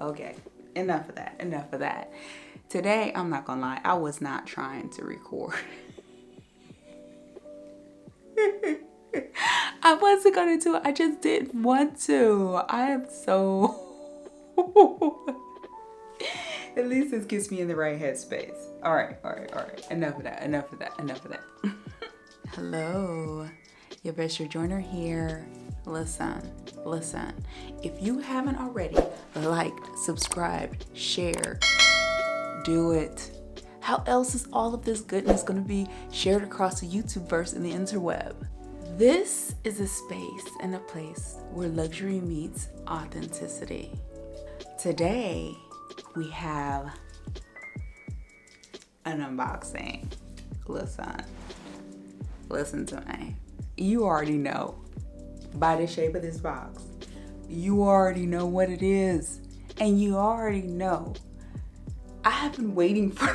Okay, enough of that, enough of that. Today, I'm not gonna lie, I was not trying to record. I wasn't gonna do it, I just didn't want to. I am so... At least this gets me in the right headspace. All right. Enough of that. Hello, Yvette Sojourner here. Listen. If you haven't already liked, subscribed, shared, do it. How else is all of this goodness going to be shared across the YouTubeverse and the interweb? This is a space and a place where luxury meets authenticity. Today, we have an unboxing. Listen to me. You already know by the shape of this box. You already know what it is. And you already know I have been waiting for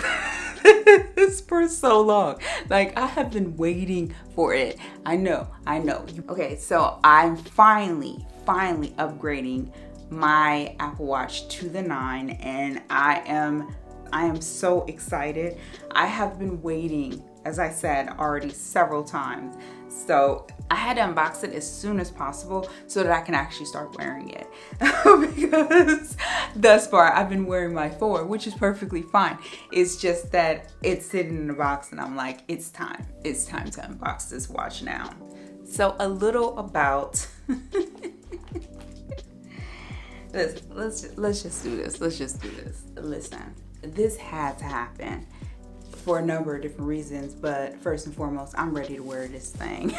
this for so long. Like, I have been waiting for it. I know. Okay, so I'm finally upgrading my Apple Watch to the 9, and I am so excited. I have been waiting, as I said already several times. So I had to unbox it as soon as possible so that I can actually start wearing it. Because thus far I've been wearing my 4, which is perfectly fine. It's just that it's sitting in the box and I'm like, it's time to unbox this watch now. So a little about let's just do this. Listen, this had to happen for a number of different reasons, but first and foremost, I'm ready to wear this thing.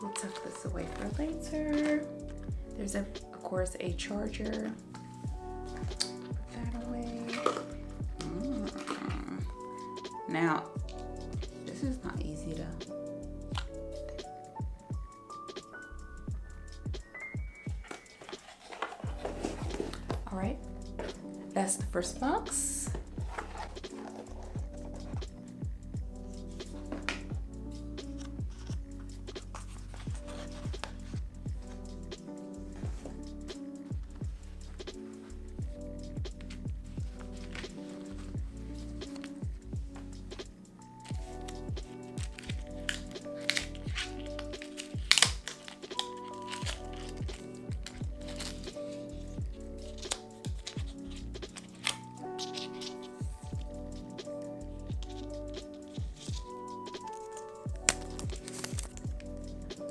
We'll tuck this away for later. There's of course a charger. Put that away. Now, this is not easy to... All right, that's the first box.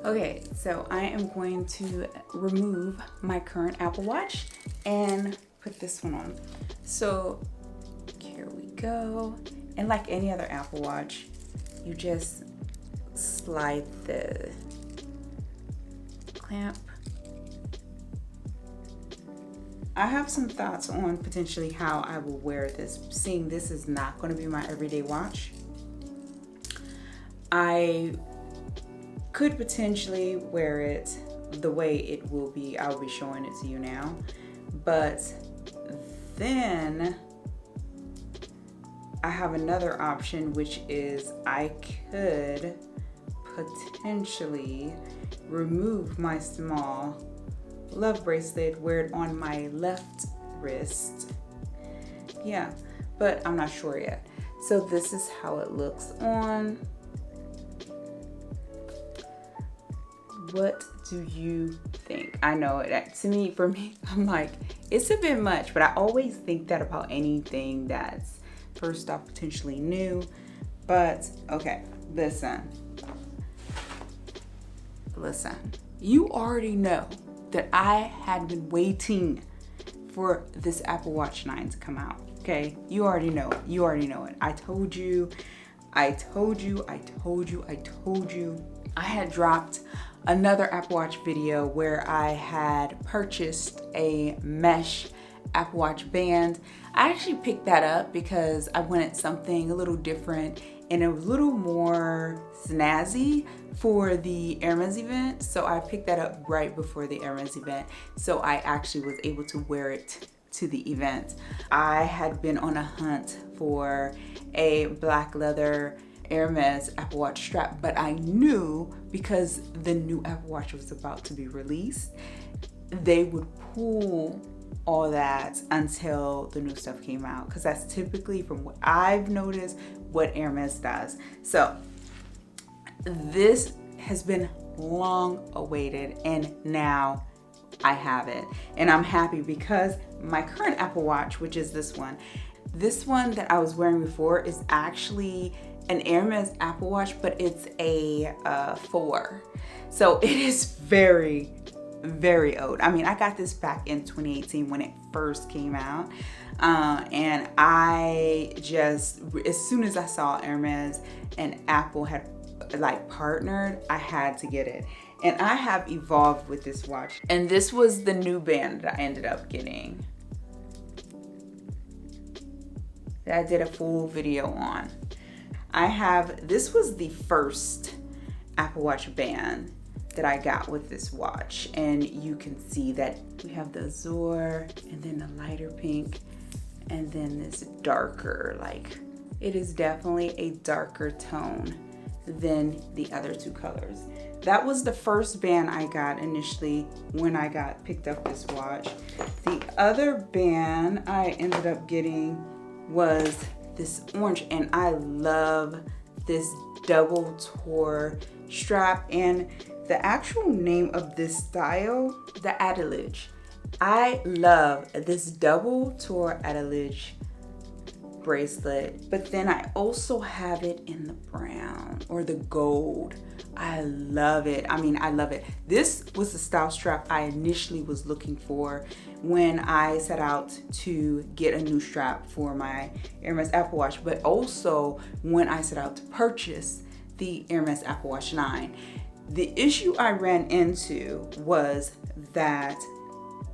Okay, so I am going to remove my current Apple Watch and put this one on. So here we go. And like any other Apple Watch, you just slide the clamp. I have some thoughts on potentially how I will wear this, seeing this is not going to be my everyday watch. I could potentially wear it the way it will be. I'll be showing it to you now. But then I have another option, which is I could potentially remove my small love bracelet, wear it on my left wrist. Yeah, but I'm not sure yet. So this is how it looks on. What do you think? I know that for me, I'm like, it's a bit much, but I always think that about anything that's first off potentially new. But okay, listen. You already know that I had been waiting for this Apple Watch 9 to come out. Okay, you already know it. I told you. I had dropped another Apple Watch video where I had purchased a mesh Apple Watch band. I actually picked that up because I wanted something a little different and a little more snazzy for the Hermes event. So I picked that up right before the Hermes event. So I actually was able to wear it to the event. I had been on a hunt for a black leather Hermes Apple Watch strap, but I knew because the new Apple Watch was about to be released, they would pull all that until the new stuff came out, because that's typically, from what I've noticed, what Hermes does. So this has been long awaited, and now I have it, and I'm happy because my current Apple Watch, which is this one that I was wearing before, is actually an Hermes Apple Watch, but it's a 4. So it is very, very old. I mean, I got this back in 2018 when it first came out. And I just, as soon as I saw Hermes and Apple had like partnered, I had to get it. And I have evolved with this watch. And this was the new band that I ended up getting, that I did a full video on. This was the first Apple Watch band that I got with this watch, and you can see that we have the azure and then the lighter pink and then this darker, like, it is definitely a darker tone than the other two colors. That was the first band I got initially when I picked up this watch. The other band I ended up getting was this orange, and I love this double tour strap, and the actual name of this style, the Attelage. I love this double tour Attelage bracelet, but then I also have it in the brown or the gold. I love it. I mean, I love it. This was the style strap I initially was looking for when I set out to get a new strap for my Hermes Apple Watch, but also when I set out to purchase the Hermes Apple Watch 9. The issue I ran into was that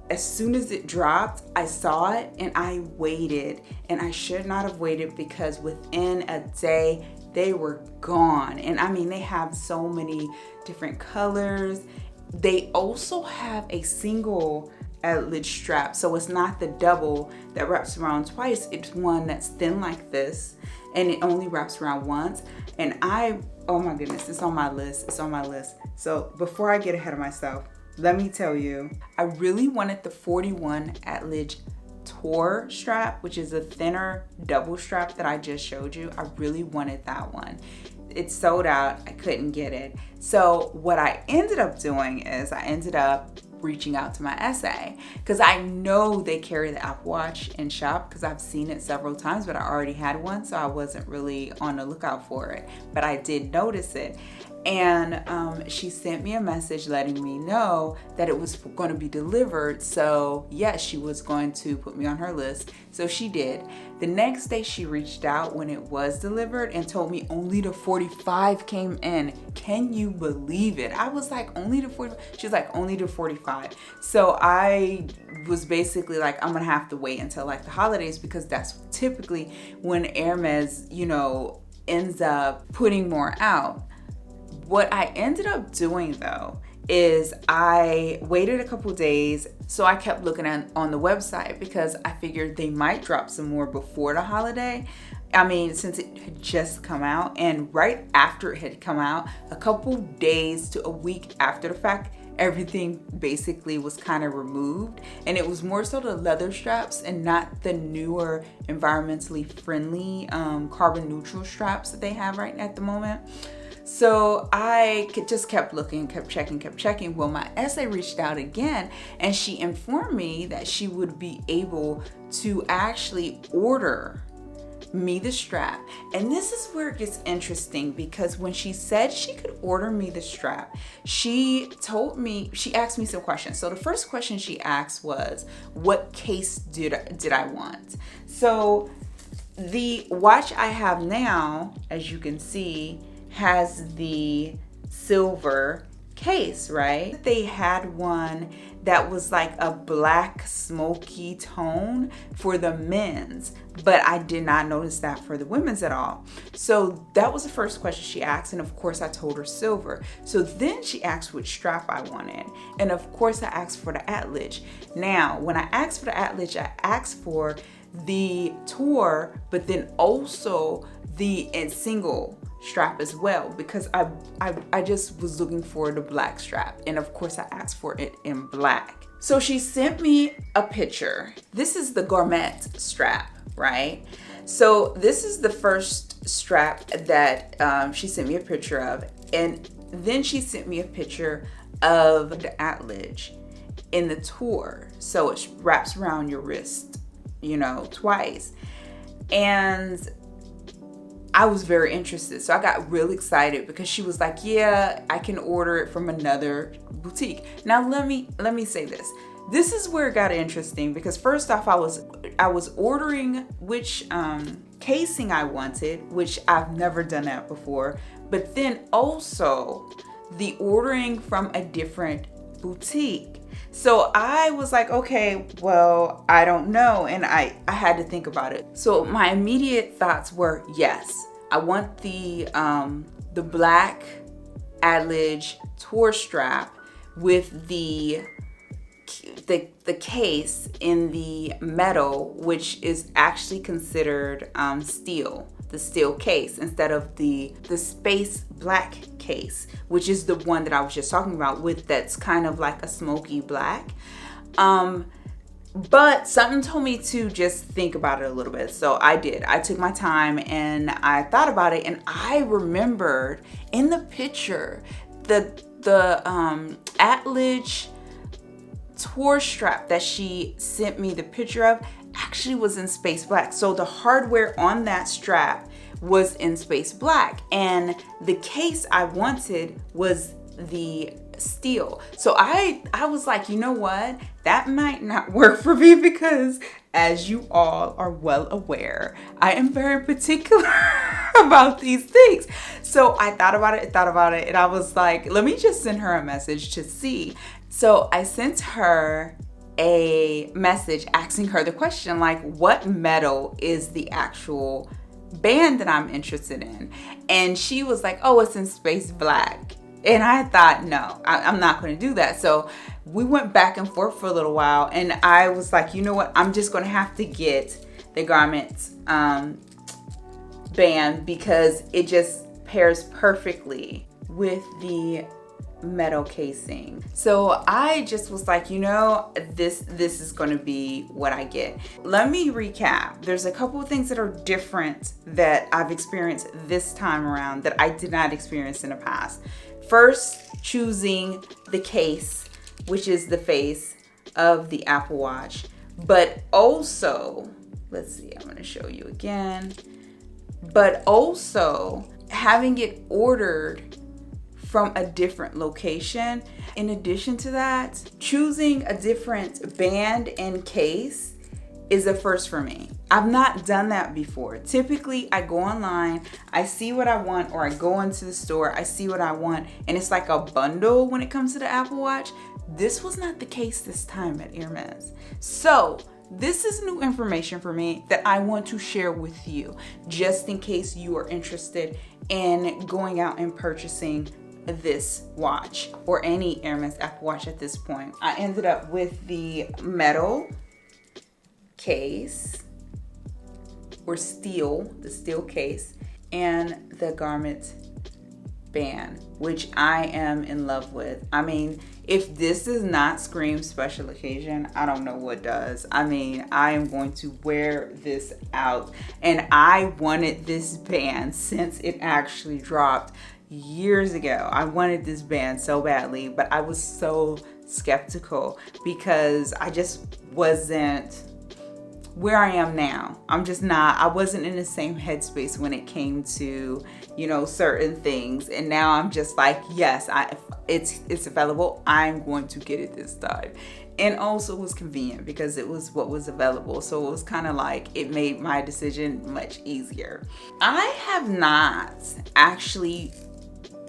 as soon as it dropped, I saw it and I waited, and I should not have waited, because within a day they were gone. And I mean, they have so many different colors. They also have a single Attelage strap, so it's not the double that wraps around twice. It's one that's thin like this, and it only wraps around once. And oh my goodness, it's on my list. It's on my list. So before I get ahead of myself, let me tell you, I really wanted the 41 Attelage Tour strap, which is a thinner double strap that I just showed you. I really wanted that one. It sold out. I couldn't get it. So what I ended up doing is I ended up reaching out to my SA, because I know they carry the Apple Watch in shop, because I've seen it several times, but I already had one, so I wasn't really on the lookout for it, but I did notice it. And she sent me a message letting me know that it was going to be delivered. So yes, she was going to put me on her list. So she did. The next day she reached out when it was delivered and told me only the 45 came in. Can you believe it? I was like, only the 45? She's like, only the 45. So I was basically like, I'm gonna have to wait until like the holidays, because that's typically when Hermes, ends up putting more out. What I ended up doing though is I waited a couple days, so I kept looking on the website, because I figured they might drop some more before the holiday. I mean, since it had just come out, and right after it had come out, a couple days to a week after the fact, everything basically was kind of removed, and it was more so the leather straps and not the newer environmentally friendly carbon neutral straps that they have right at the moment. So I just kept looking, kept checking. Well, my SA reached out again, and she informed me that she would be able to actually order me the strap. And this is where it gets interesting, because when she said she could order me the strap, she asked me some questions. So the first question she asked was, what case did I want? So the watch I have now, as you can see, has the silver case, right? They had one that was like a black smoky tone for the men's, but I did not notice that for the women's at all. So that was the first question she asked, and of course I told her silver. So then she asked which strap I wanted, and of course I asked for the Attelage. Now when I asked for the Attelage, I asked for the tour, but then also the single strap as well, because I just was looking for the black strap, and of course I asked for it in black. So she sent me a picture. This is the Gourmette strap, right? So this is the first strap that she sent me a picture of, and then she sent me a picture of the Attelage in the tour. So it wraps around your wrist, you know, twice. And I was very interested. So I got really excited because she was like, yeah, I can order it from another boutique. Now let me say this. This is where it got interesting, because first off, I was ordering which casing I wanted, which I've never done that before. But then also the ordering from a different boutique. So I was like, okay, well, I don't know. And I had to think about it. So my immediate thoughts were, yes, I want the black Attelage tour strap with the case in the metal, which is actually considered steel, the steel case, instead of the space black case, which is the one that I was just talking about, with that's kind of like a smoky black. But something told me to just think about it a little bit. So I did. I took my time and I thought about it, and I remembered in the picture the Attelage tour strap that she sent me the picture of actually was in space black. So the hardware on that strap was in space black, and the case I wanted was the steel. So I was like, you know what, that might not work for me, because as you all are well aware, I am very particular about these things. So I thought about it, and I was like, let me just send her a message to see. So I sent her a message asking her the question, like, what metal is the actual band that I'm interested in? And she was like, oh, it's in space black. And I thought, no, I'm not going to do that. So we went back and forth for a little while, and I was like, you know what, I'm just going to have to get the Gourmette band, because it just pairs perfectly with the metal casing. So I just was like, you know, this is going to be what I get. Let me recap. There's a couple of things that are different that I've experienced this time around that I did not experience in the past. First, choosing the case, which is the face of the Apple Watch, but also, let's see, I'm going to show you again, but also having it ordered from a different location. In addition to that, choosing a different band and case is a first for me. I've not done that before. Typically, I go online, I see what I want, or I go into the store, I see what I want, and it's like a bundle when it comes to the Apple Watch. This was not the case this time at Hermes. So this is new information for me that I want to share with you, just in case you are interested in going out and purchasing this watch or any Hermes Apple Watch at this point. I ended up with the metal case, or steel, the steel case, and the Gourmette band, which I am in love with. I mean, if this does not scream special occasion, I don't know what does. I mean, I am going to wear this out, and I wanted this band since it actually dropped years ago. I wanted this band so badly, but I was so skeptical because I just wasn't where I am now. I wasn't in the same headspace when it came to, you know, certain things. And now I'm just like, yes, it's available. I'm going to get it this time. And also it was convenient because it was what was available. So it was kind of like, it made my decision much easier. I have not actually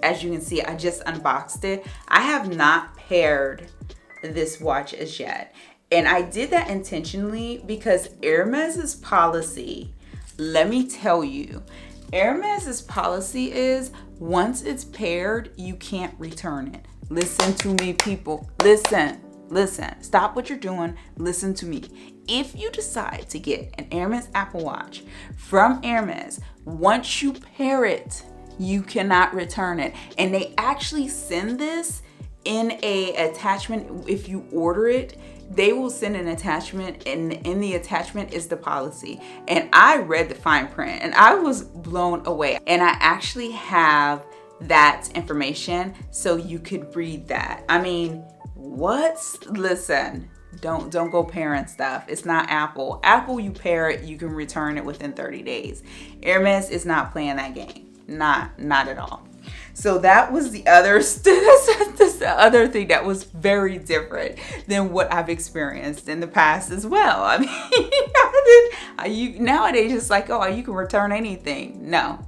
as you can see, I just unboxed it. I have not paired this watch as yet. And I did that intentionally because Hermes's policy, let me tell you, Hermes's policy is once it's paired, you can't return it. Listen to me, people. Listen. Stop what you're doing. Listen to me. If you decide to get an Hermes Apple Watch from Hermes, once you pair it, you cannot return it. And they actually send this in a attachment. If you order it, they will send an attachment, and in the attachment is the policy. And I read the fine print and I was blown away. And I actually have that information so you could read that. I mean, what? Listen, don't go pairing stuff. It's not Apple. Apple, you pair it, you can return it within 30 days. Hermes is not playing that game. Not at all. So that was the other the other thing that was very different than what I've experienced in the past as well. I mean, nowadays it's like, oh, you can return anything. No,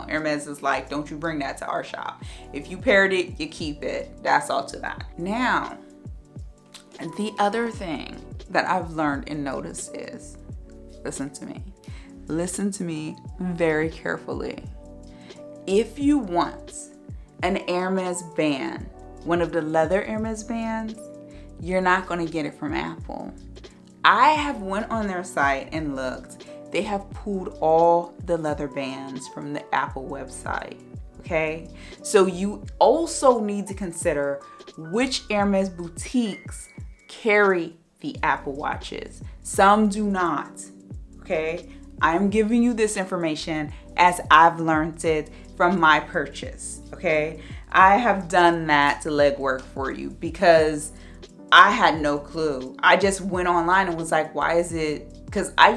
Hermes is like, don't you bring that to our shop. If you paired it, you keep it. That's all to that. Now, the other thing that I've learned and noticed is, listen to me very carefully. If you want an Hermes band, one of the leather Hermes bands, you're not going to get it from Apple. I have went on their site and looked. They have pulled all the leather bands from the Apple website. Okay, so you also need to consider which Hermes boutiques carry the Apple Watches. Some do not. Okay, I'm giving you this information as I've learned it from my purchase. Okay, I have done that legwork for you because I had no clue. I just went online and was like, why is it? Because I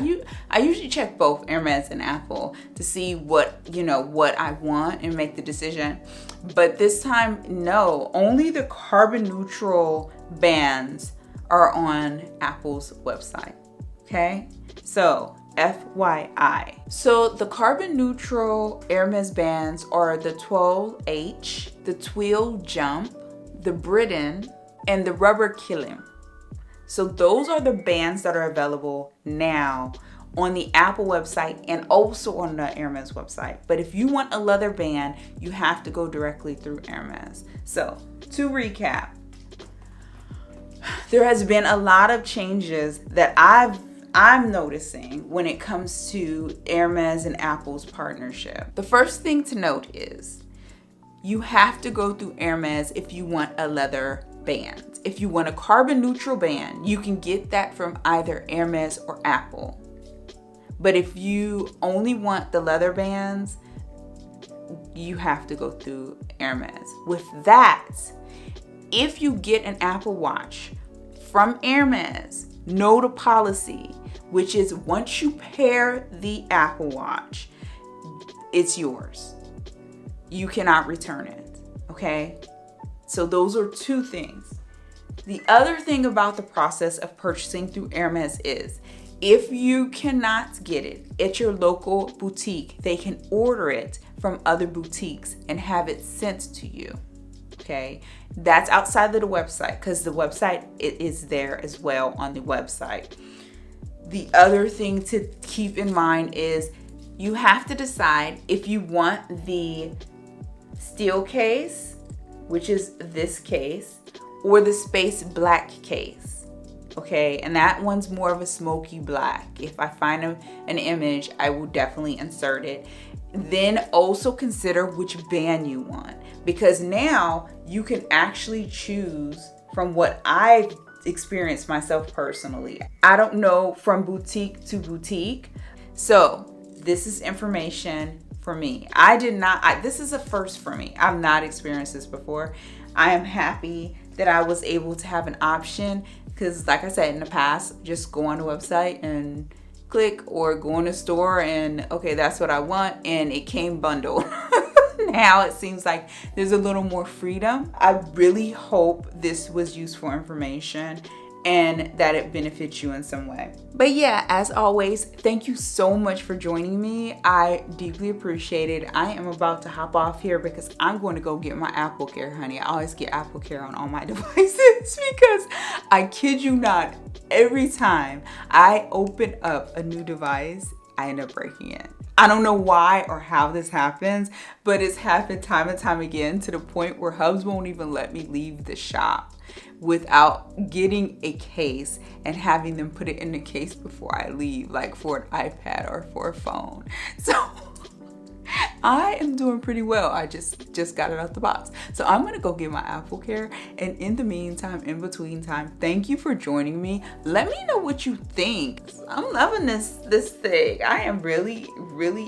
usually check both Hermes and Apple to see what I want and make the decision. But this time, no, only the carbon neutral bands are on Apple's website. Okay, so FYI. So the carbon neutral Hermes bands are the 12H, the Twill Jump, the Britain, and the Rubber Killing. So those are the bands that are available now on the Apple website and also on the Hermes website. But if you want a leather band, you have to go directly through Hermes. So to recap, there has been a lot of changes that I'm noticing when it comes to Hermes and Apple's partnership. The first thing to note is you have to go through Hermes if you want a leather band. If you want a carbon neutral band, you can get that from either Hermes or Apple. But if you only want the leather bands, you have to go through Hermes. With that, if you get an Apple Watch from Hermes, know the policy, which is once you pair the Apple Watch, it's yours. You cannot return it, okay? So those are two things. The other thing about the process of purchasing through Hermes is if you cannot get it at your local boutique, they can order it from other boutiques and have it sent to you. Okay, that's outside of the website because the website, it is there as well on the website. The other thing to keep in mind is you have to decide if you want the steel case, which is this case, or the space black case. Okay, and that one's more of a smoky black. If I find an image, I will definitely insert it. Then also consider which band you want, because now you can actually choose from what I've experienced myself personally. I don't know from boutique to boutique. So this is information for me. This is a first for me. I've not experienced this before. I am happy that I was able to have an option because, like I said, in the past, just go on the website and click or go in the store and okay, that's what I want, and it came bundled. Now it seems like there's a little more freedom. I really hope this was useful information, and that it benefits you in some way. But yeah, as always, thank you so much for joining me. I deeply appreciate it. I am about to hop off here because I'm going to go get my Apple Care, honey. I always get Apple Care on all my devices because I kid you not, every time I open up a new device, I end up breaking it. I don't know why or how this happens, but it's happened time and time again to the point where Hubs won't even let me leave the shop without getting a case and having them put it in the case before I leave, like for an iPad or for a phone. So I am doing pretty well. I just got it out the box. So I'm gonna go get my Apple Care. And in the meantime, in between time, thank you for joining me. Let me know what you think. I'm loving this thing. I am really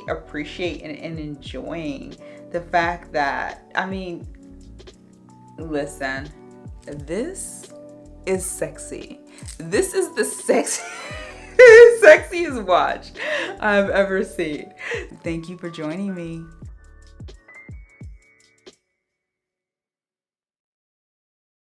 appreciating and enjoying the fact that, I mean, listen, this is sexy. This is the sexiest watch I've ever seen. Thank you for joining me.